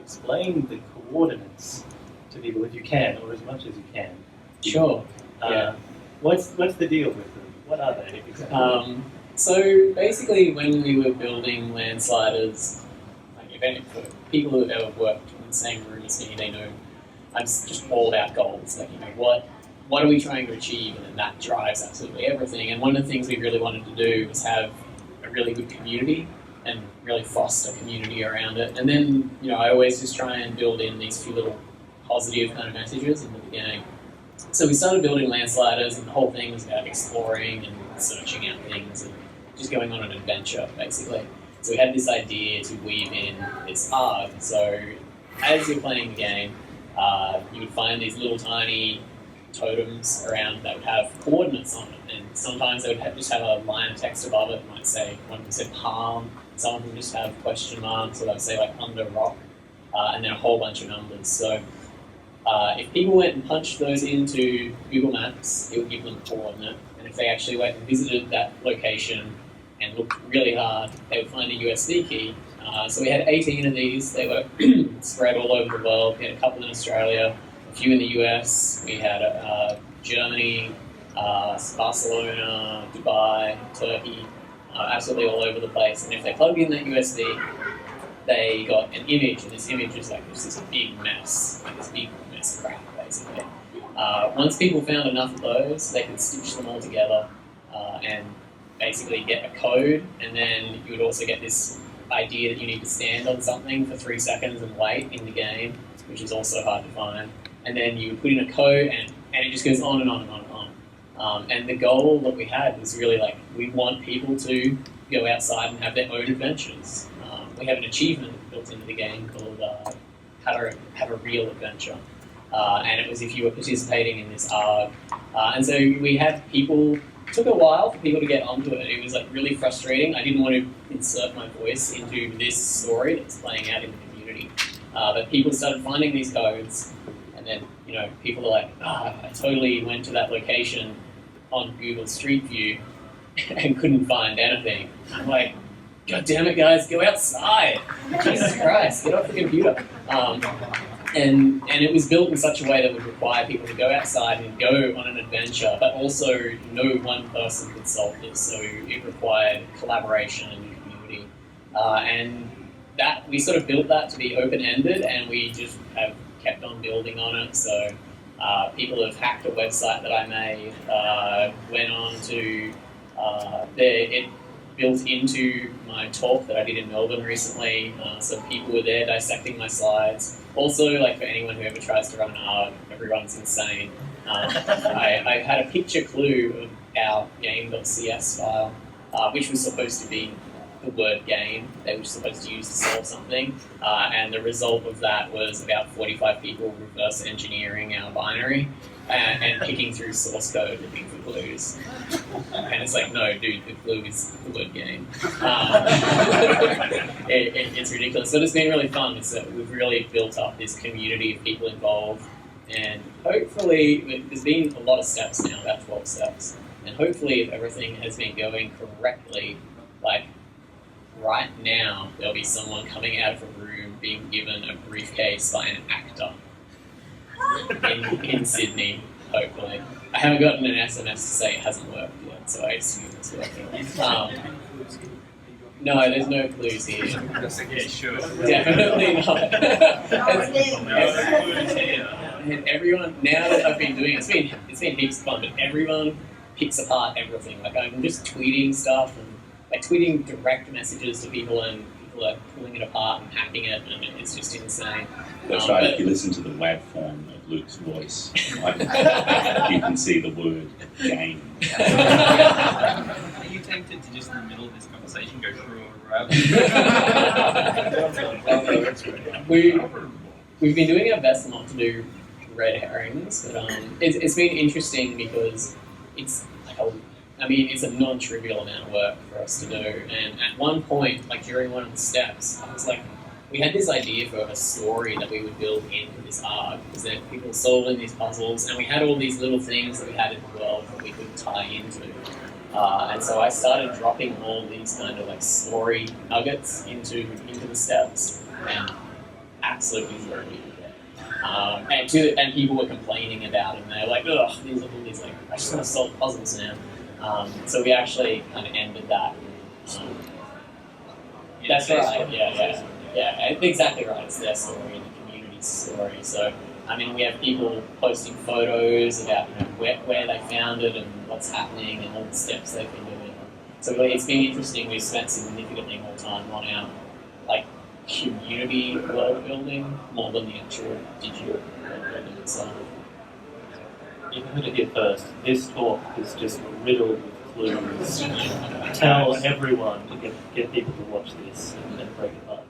explain the coordinates to people if you can, or as much as you can. Sure. What's the deal with them? What are they? So basically, when we were building landsliders, like for people who have ever worked in the same room as me, they know I'm just all about goals. Like, what are we trying to achieve? And then that drives absolutely everything. And one of the things we really wanted to do was have a really good community and really foster community around it. And then, I always just try and build in these few little positive kind of messages in the beginning. So we started building landsliders, and the whole thing was about exploring and searching out things and just going on an adventure, basically. So we had this idea to weave in this ARG. So as you're playing the game, you would find these little tiny totems around that would have coordinates on it, and sometimes they would just have a line of text above it. It might say, one would say palm, some of them just have question marks, or they'd say like under rock, and then a whole bunch of numbers. So if people went and punched those into Google Maps, it would give them a coordinate, and if they actually went and visited that location and looked really hard, they would find a USB key. So we had 18 of these. They were spread all over the world. We had a couple in Australia, a few in the US. We had Germany, Barcelona, Dubai, Turkey, absolutely all over the place. And if they plugged in that USB, they got an image, and this image is like just this big mess, like this big mess of crap, basically. Once people found enough of those, they could stitch them all together and basically get a code, and then you would also get this idea that you need to stand on something for 3 seconds and wait in the game, which is also hard to find. And then you would put in a code, and it just goes on and on and on and on. And the goal that we had was really like, we want people to go outside and have their own adventures. We have an achievement built into the game called Have a Real Adventure. And it was if you were participating in this ARG. And so we had people. It took a while for people to get onto it. It was like really frustrating. I didn't want to insert my voice into this story that's playing out in the community. But people started finding these codes, and then people are like, I totally went to that location on Google Street View and couldn't find anything. I'm like, God damn it, guys, go outside! Jesus Christ, get off the computer. And it was built in such a way that would require people to go outside and go on an adventure, but also no one person could solve this, so it required collaboration in the community. And that we sort of built that to be open-ended, and we just have kept on building on it. So people have hacked a website that I made, went on to it built into my talk that I did in Melbourne recently, so people were there dissecting my slides. Also, like for anyone who ever tries to run an ARG, everyone's insane. I had a picture clue of our game.cs file, which was supposed to be the word game they were supposed to use to solve something, and the result of that was about 45 people reverse engineering our binary and picking through source code looking for clues. And it's like, no, dude, the clue is the word game. It's ridiculous. But it's been really fun. We've really built up this community of people involved, and hopefully, there's been a lot of steps now, about 12 steps, and hopefully if everything has been going correctly, like right now, there'll be someone coming out of a room being given a briefcase by an actor in Sydney, hopefully. I haven't gotten an SMS to say it hasn't worked yet, so I assume it's working. No, there's no clues here. Yeah, sure. Definitely not. And everyone, now that I've been doing it, it's been heaps of fun, but everyone picks apart everything. Like, I'm just tweeting stuff, and like tweeting direct messages to people, and people are pulling it apart and hacking it, and it's just insane. That's right, if you listen to the WAV form of Luke's voice, you can see the word game. Are you tempted to just in the middle of this conversation go through a We've been doing our best not to do red herrings, but it's been interesting because it's a non-trivial amount of work for us to do. And at one point, like during one of the steps, I was like, we had this idea for a story that we would build into this ARG, because there are people solving these puzzles, and we had all these little things that we had in the world that we could tie into. And so I started dropping all these kind of like story nuggets into the steps, and absolutely zero people there. And people were complaining about it, and they're like, ugh, these are all these, like, I just want to solve puzzles now. So we actually kind of ended that. That's right, yeah, exactly right. It's their story and the community's story. So, I mean, we have people posting photos about, you know, where they found it and what's happening and all the steps they've been doing. So it's been interesting. We've spent significantly more time on our, like, community world building more than the actual digital world building itself. You heard it here first. This talk is just riddled with clues. Tell everyone to get people to watch this and break it apart.